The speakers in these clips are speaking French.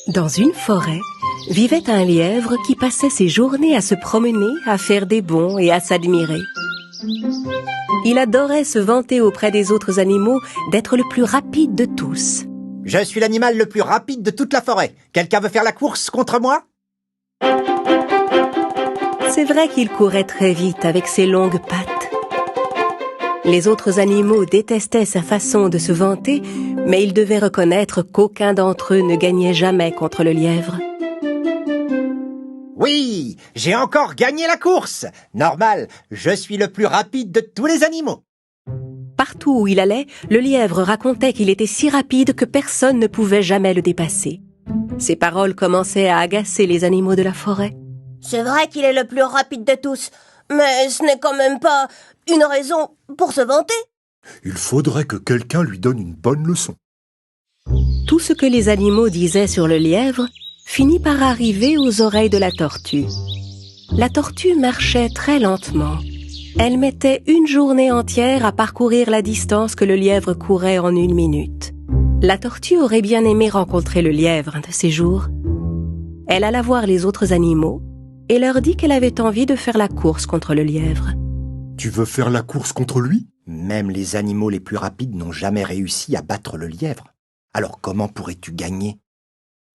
Dans une forêt, vivait un lièvre qui passait ses journées à se promener, à faire des bonds et à s'admirer. Il adorait se vanter auprès des autres animaux d'être le plus rapide de tous. « Je suis l'animal le plus rapide de toute la forêt. Quelqu'un veut faire la course contre moi ?» C'est vrai qu'il courait très vite avec ses longues pattes. Les autres animaux détestaient sa façon de se vanter, mais ils devaient reconnaître qu'aucun d'entre eux ne gagnait jamais contre le lièvre. Oui, j'ai encore gagné la course. Normal, je suis le plus rapide de tous les animaux. Partout où il allait, le lièvre racontait qu'il était si rapide que personne ne pouvait jamais le dépasser. Ses paroles commençaient à agacer les animaux de la forêt. C'est vrai qu'il est le plus rapide de tous, mais ce n'est quand même pas une raison pour se vanter. Il faudrait que quelqu'un lui donne une bonne leçon. Tout ce que les animaux disaient sur le lièvre finit par arriver aux oreilles de la tortue. La tortue marchait très lentement. Elle mettait une journée entière à parcourir la distance que le lièvre courait en 1 minute. La tortue aurait bien aimé rencontrer le lièvre un de ces jours. Elle alla voir les autres animaux et leur dit qu'elle avait envie de faire la course contre le lièvre. Tu veux faire la course contre lui ? Même les animaux les plus rapides n'ont jamais réussi à battre le lièvre. Alors comment pourrais-tu gagner ?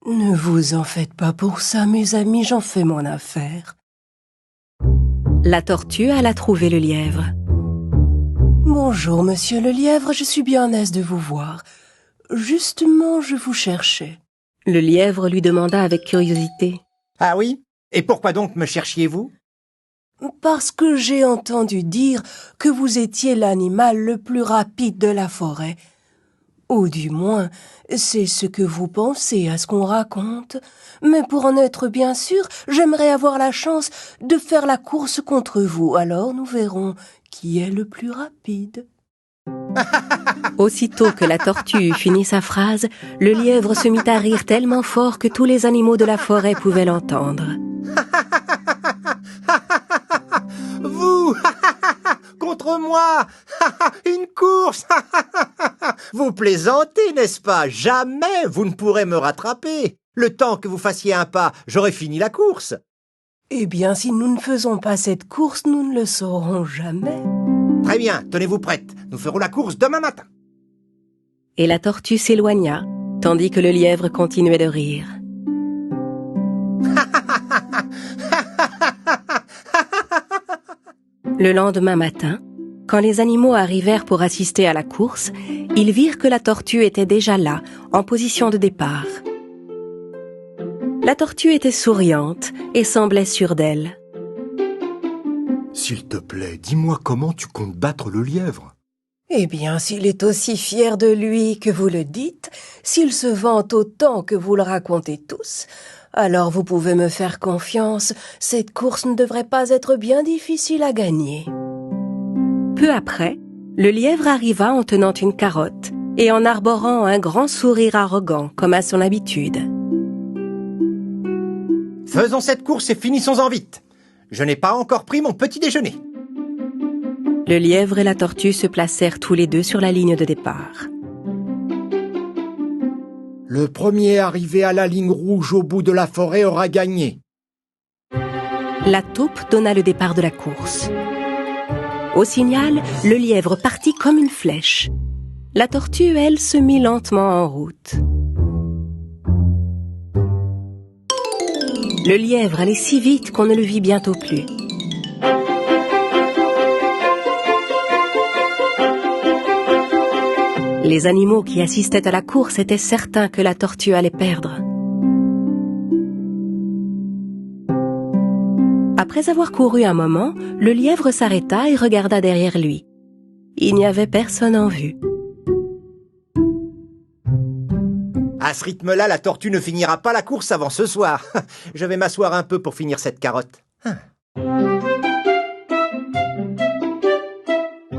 Ne vous en faites pas pour ça, mes amis, j'en fais mon affaire. La tortue alla trouver le lièvre. Bonjour, monsieur le lièvre, je suis bien aise de vous voir. Justement, je vous cherchais. Le lièvre lui demanda avec curiosité. Ah oui ? Et pourquoi donc me cherchiez-vous ? Parce que j'ai entendu dire que vous étiez l'animal le plus rapide de la forêt. Ou du moins, c'est ce que vous pensez à ce qu'on raconte. Mais pour en être bien sûr, j'aimerais avoir la chance de faire la course contre vous. Alors nous verrons qui est le plus rapide. Aussitôt que la tortue eut fini sa phrase, le lièvre se mit à rire tellement fort que tous les animaux de la forêt pouvaient l'entendre. Vous contre moi. Une course. Vous plaisantez, n'est-ce pas? Jamais vous ne pourrez me rattraper. Le temps que vous fassiez un pas, j'aurais fini la course. Eh bien, si nous ne faisons pas cette course, nous ne le saurons jamais. Très bien, tenez-vous prête. Nous ferons la course demain matin. Et la tortue s'éloigna, tandis que le lièvre continuait de rire. Le lendemain matin, quand les animaux arrivèrent pour assister à la course, ils virent que la tortue était déjà là, en position de départ. La tortue était souriante et semblait sûre d'elle. S'il te plaît, dis-moi comment tu comptes battre le lièvre. Eh bien, s'il est aussi fier de lui que vous le dites, s'il se vante autant que vous le racontez tous, alors vous pouvez me faire confiance, cette course ne devrait pas être bien difficile à gagner. Peu après, le lièvre arriva en tenant une carotte et en arborant un grand sourire arrogant, comme à son habitude. Faisons cette course et finissons-en vite. Je n'ai pas encore pris mon petit déjeuner. Le lièvre et la tortue se placèrent tous les deux sur la ligne de départ. Le premier arrivé à la ligne rouge au bout de la forêt aura gagné. La taupe donna le départ de la course. Au signal, le lièvre partit comme une flèche. La tortue, elle, se mit lentement en route. Le lièvre allait si vite qu'on ne le vit bientôt plus. Les animaux qui assistaient à la course étaient certains que la tortue allait perdre. Après avoir couru un moment, le lièvre s'arrêta et regarda derrière lui. Il n'y avait personne en vue. À ce rythme-là, la tortue ne finira pas la course avant ce soir. Je vais m'asseoir un peu pour finir cette carotte.